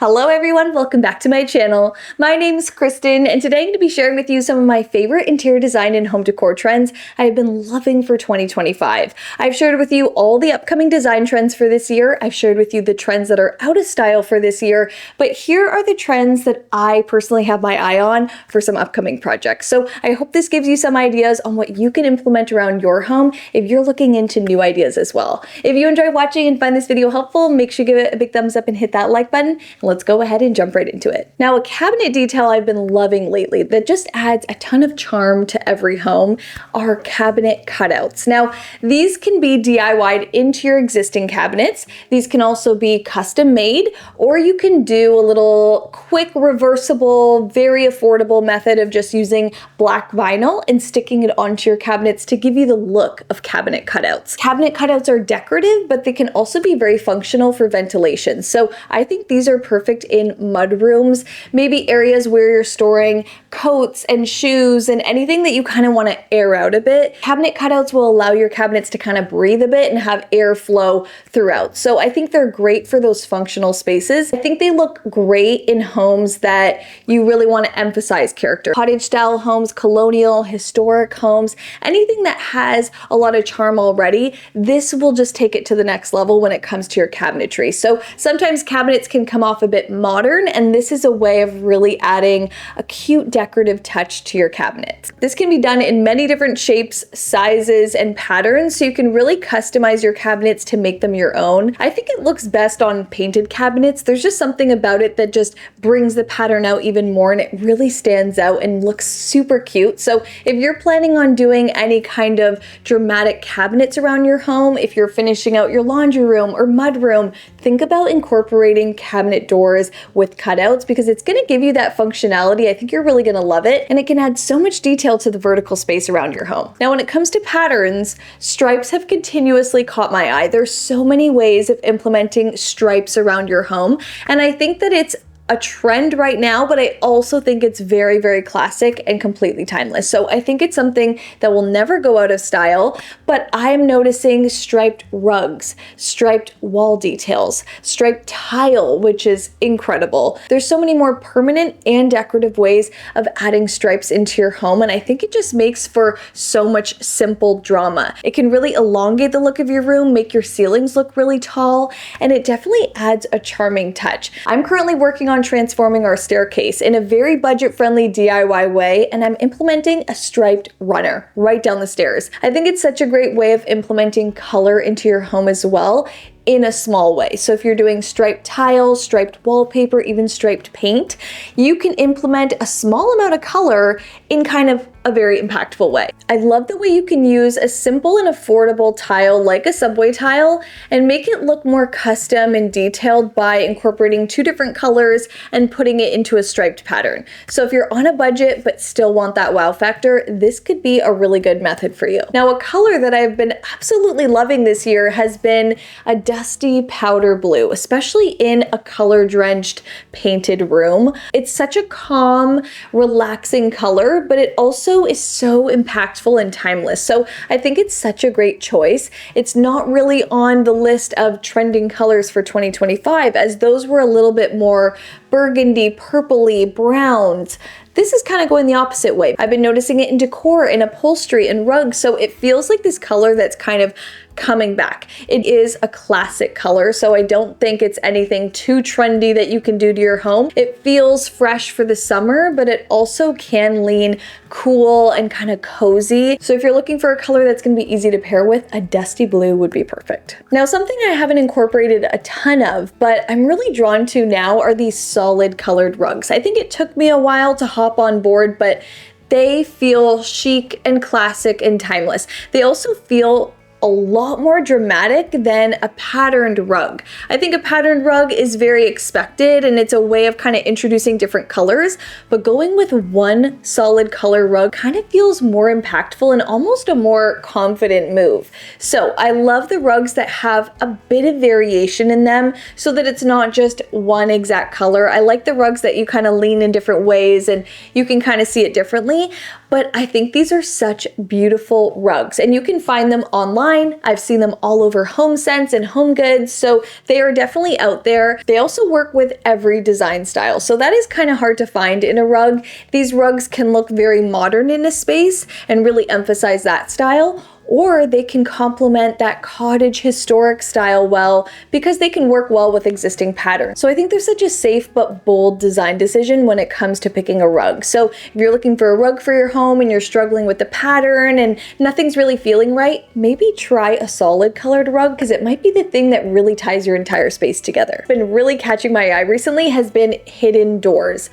Hello everyone, welcome back to my channel. My name's Kristen, and today I'm going to be sharing with you some of my favorite interior design and home decor trends I've been loving for 2025. I've shared with you all the upcoming design trends for this year. I've shared with you the trends that are out of style for this year, but here are the trends that I personally have my eye on for some upcoming projects. So I hope this gives you some ideas on what you can implement around your home if you're looking into new ideas as well. If you enjoy watching and find this video helpful, make sure you give it a big thumbs up and hit that like button. Let's go ahead and jump right into it. Now, a cabinet detail I've been loving lately that just adds a ton of charm to every home are cabinet cutouts. Now, these can be DIY'd into your existing cabinets. These can also be custom made, or you can do a little quick reversible, very affordable method of just using black vinyl and sticking it onto your cabinets to give you the look of cabinet cutouts. Cabinet cutouts are decorative, but they can also be very functional for ventilation. So I think these are perfect in mud rooms, maybe areas where you're storing coats and shoes and anything that you kind of want to air out a bit. Cabinet cutouts will allow your cabinets to kind of breathe a bit and have airflow throughout. So I think they're great for those functional spaces. I think they look great in homes that you really want to emphasize character. Cottage style homes, colonial, historic homes, anything that has a lot of charm already, this will just take it to the next level when it comes to your cabinetry. So sometimes cabinets can come off a bit modern, and this is a way of really adding a cute decorative touch to your cabinet. This can be done in many different shapes, sizes, and patterns, so you can really customize your cabinets to make them your own. I think it looks best on painted cabinets. There's just something about it that just brings the pattern out even more, and it really stands out and looks super cute. So if you're planning on doing any kind of dramatic cabinets around your home, if you're finishing out your laundry room or mud room, think about incorporating cabinet doors with cutouts because it's going to give you that functionality. I think you're really going to love it, and it can add so much detail to the vertical space around your home. Now, when it comes to patterns, stripes have continuously caught my eye. There's so many ways of implementing stripes around your home, and I think that it's a trend right now, but I also think it's very, very classic and completely timeless. So I think it's something that will never go out of style, but I'm noticing striped rugs, striped wall details, striped tile, which is incredible. There's so many more permanent and decorative ways of adding stripes into your home, and I think it just makes for so much simple drama. It can really elongate the look of your room, make your ceilings look really tall, and it definitely adds a charming touch. I'm currently working on transforming our staircase in a very budget-friendly DIY way, and I'm implementing a striped runner right down the stairs. I think it's such a great way of implementing color into your home as well, in a small way. So if you're doing striped tiles, striped wallpaper, even striped paint, you can implement a small amount of color in kind of a very impactful way. I love the way you can use a simple and affordable tile like a subway tile and make it look more custom and detailed by incorporating two different colors and putting it into a striped pattern. So if you're on a budget but still want that wow factor, this could be a really good method for you. Now, a color that I've been absolutely loving this year has been a dusty powder blue, especially in a color-drenched painted room. It's such a calm, relaxing color, but it also is so impactful and timeless. So I think it's such a great choice. It's not really on the list of trending colors for 2025, as those were a little bit more burgundy, purpley, browns. This is kind of going the opposite way. I've been noticing it in decor, in upholstery, and rugs, so it feels like this color that's kind of coming back. It is a classic color, so I don't think it's anything too trendy that you can do to your home. It feels fresh for the summer, but it also can lean cool and kind of cozy. So if you're looking for a color that's going to be easy to pair with, a dusty blue would be perfect. Now, something I haven't incorporated a ton of, but I'm really drawn to now are these solid colored rugs. I think it took me a while to hop on board, but they feel chic and classic and timeless. They also feel a lot more dramatic than a patterned rug. I think a patterned rug is very expected and it's a way of kind of introducing different colors, but going with one solid color rug kind of feels more impactful and almost a more confident move. So I love the rugs that have a bit of variation in them so that it's not just one exact color. I like the rugs that you kind of lean in different ways and you can kind of see it differently. but I think these are such beautiful rugs, and you can find them online. I've seen them all over HomeSense and HomeGoods, so they are definitely out there. They also work with every design style, so that is kind of hard to find in a rug. These rugs can look very modern in a space and really emphasize that style, or they can complement that cottage historic style well because they can work well with existing patterns. So I think they're such a safe but bold design decision when it comes to picking a rug. So if you're looking for a rug for your home and you're struggling with the pattern and nothing's really feeling right, maybe try a solid colored rug because it might be the thing that really ties your entire space together. What's been really catching my eye recently has been hidden doors.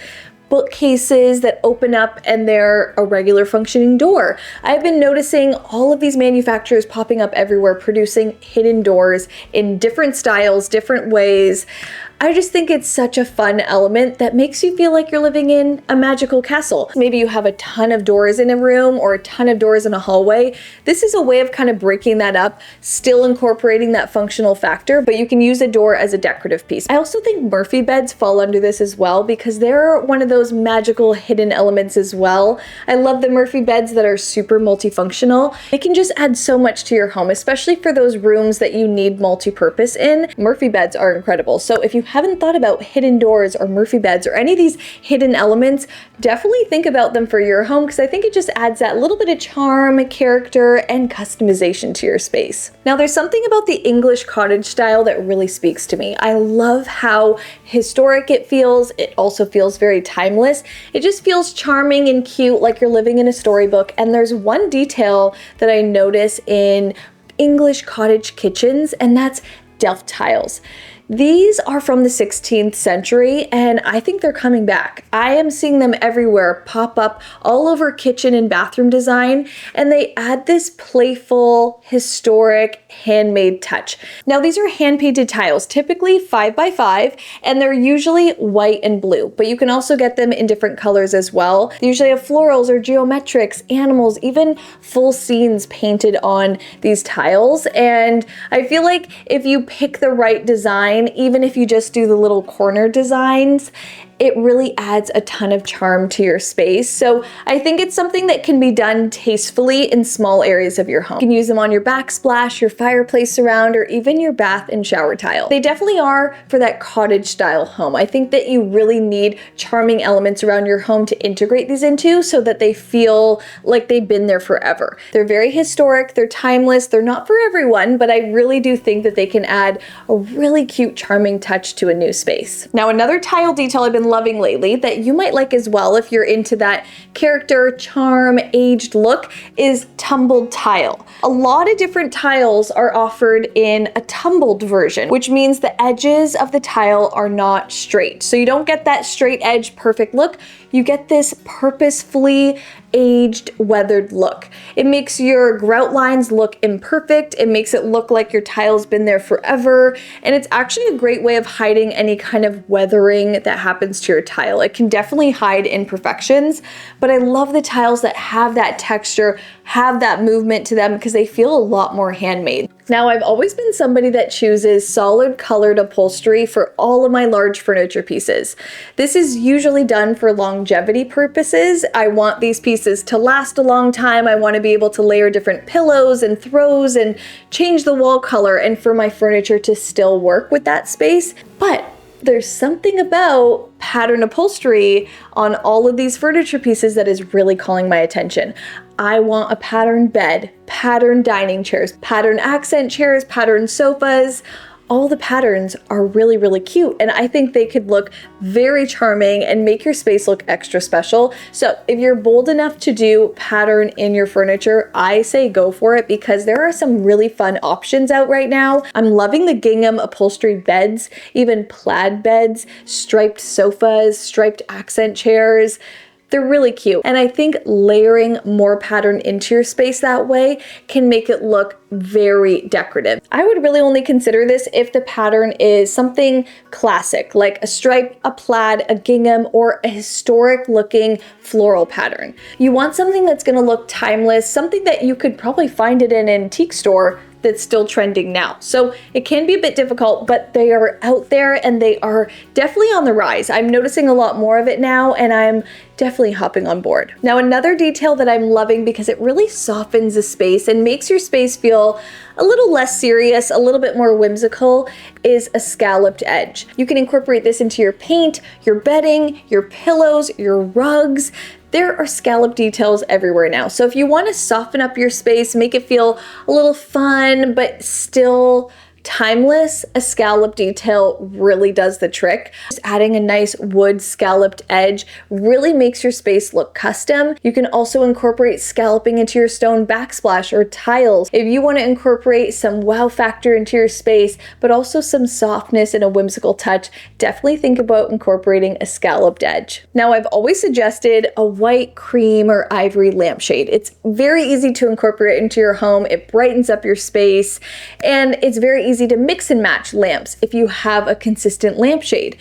Bookcases that open up and they're a regular functioning door. I've been noticing all of these manufacturers popping up everywhere, producing hidden doors in different styles, different ways. I just think it's such a fun element that makes you feel like you're living in a magical castle. Maybe you have a ton of doors in a room or a ton of doors in a hallway. This is a way of kind of breaking that up, still incorporating that functional factor, but you can use a door as a decorative piece. I also think Murphy beds fall under this as well because they're one of those magical hidden elements as well. I love the Murphy beds that are super multifunctional. They can just add so much to your home, especially for those rooms that you need multi-purpose in. Murphy beds are incredible. So if you haven't thought about hidden doors or Murphy beds or any of these hidden elements, definitely think about them for your home because I think it just adds that little bit of charm, character, and customization to your space. Now there's something about the English cottage style that really speaks to me. I love how historic it feels. It also feels very timeless. It just feels charming and cute, like you're living in a storybook. And there's one detail that I notice in English cottage kitchens, and that's Delft tiles. These are from the 16th century, and I think they're coming back. I am seeing them everywhere, pop up all over kitchen and bathroom design, and they add this playful, historic, handmade touch. Now, these are hand-painted tiles, typically 5x5, and they're usually white and blue, but you can also get them in different colors as well. They usually have florals or geometrics, animals, even full scenes painted on these tiles, and I feel like if you pick the right design, even if you just do the little corner designs, it really adds a ton of charm to your space. So I think it's something that can be done tastefully in small areas of your home. You can use them on your backsplash, your fireplace surround, or even your bath and shower tile. They definitely are for that cottage style home. I think that you really need charming elements around your home to integrate these into so that they feel like they've been there forever. They're very historic, they're timeless, they're not for everyone, but I really do think that they can add a really cute, charming touch to a new space. Now, another tile detail I've been loving lately that you might like as well if you're into that character, charm, aged look is tumbled tile. A lot of different tiles are offered in a tumbled version, which means the edges of the tile are not straight. So you don't get that straight edge perfect look, you get this purposefully aged, weathered look. It makes your grout lines look imperfect, it makes it look like your tile's been there forever, and it's actually a great way of hiding any kind of weathering that happens to your tile. It can definitely hide imperfections, but I love the tiles that have that texture, have that movement to them because they feel a lot more handmade. Now, I've always been somebody that chooses solid colored upholstery for all of my large furniture pieces. This is usually done for longevity purposes. I want these pieces to last a long time. I want to be able to layer different pillows and throws and change the wall color and for my furniture to still work with that space. But there's something about pattern upholstery on all of these furniture pieces that is really calling my attention. I want a patterned bed, patterned dining chairs, patterned accent chairs, patterned sofas. All the patterns are really, really cute, and I think they could look very charming and make your space look extra special. So if you're bold enough to do pattern in your furniture, I say go for it because there are some really fun options out right now. I'm loving the gingham upholstery beds, even plaid beds, striped sofas, striped accent chairs. They're really cute, and I think layering more pattern into your space that way can make it look very decorative. I would really only consider this if the pattern is something classic, like a stripe, a plaid, a gingham, or a historic looking floral pattern. You want something that's gonna look timeless, something that you could probably find at an antique store that's still trending now. So it can be a bit difficult, but they are out there and they are definitely on the rise. I'm noticing a lot more of it now, and I'm definitely hopping on board. Now, another detail that I'm loving because it really softens the space and makes your space feel a little less serious, a little bit more whimsical, is a scalloped edge. You can incorporate this into your paint, your bedding, your pillows, your rugs. There are scallop details everywhere now. So if you want to soften up your space, make it feel a little fun, but still timeless, a scallop detail really does the trick. Just adding a nice wood scalloped edge really makes your space look custom. You can also incorporate scalloping into your stone backsplash or tiles. If you want to incorporate some wow factor into your space, but also some softness and a whimsical touch, definitely think about incorporating a scalloped edge. Now, I've always suggested a white, cream, or ivory lampshade. It's very easy to incorporate into your home. It brightens up your space, and it's very easy to mix and match lamps if you have a consistent lampshade.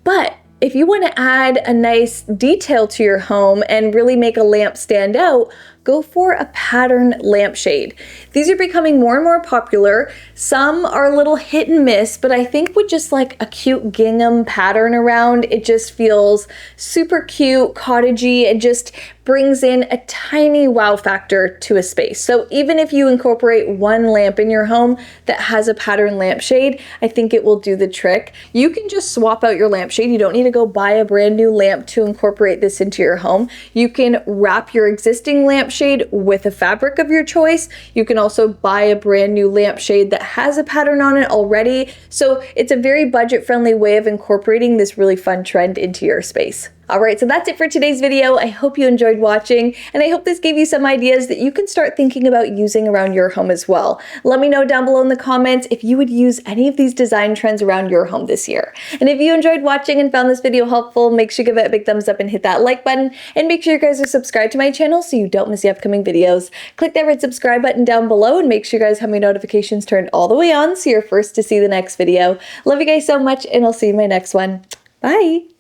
But if you want to add a nice detail to your home and really make a lamp stand out, go for a pattern lampshade. These are becoming more and more popular. Some are a little hit and miss, but I think with just like a cute gingham pattern around, it just feels super cute, cottagey, and just brings in a tiny wow factor to a space. So even if you incorporate one lamp in your home that has a pattern lampshade, I think it will do the trick. You can just swap out your lampshade. You don't need to go buy a brand new lamp to incorporate this into your home. You can wrap your existing lampshade with a fabric of your choice. You can also buy a brand new lampshade that has a pattern on it already. So it's a very budget-friendly way of incorporating this really fun trend into your space. Alright, so that's it for today's video. I hope you enjoyed watching, and I hope this gave you some ideas that you can start thinking about using around your home as well. Let me know down below in the comments if you would use any of these design trends around your home this year. And if you enjoyed watching and found this video helpful, make sure you give it a big thumbs up and hit that like button, and make sure you guys are subscribed to my channel so you don't miss the upcoming videos. Click that red subscribe button down below and make sure you guys have my notifications turned all the way on so you're first to see the next video. Love you guys so much, and I'll see you in my next one. Bye!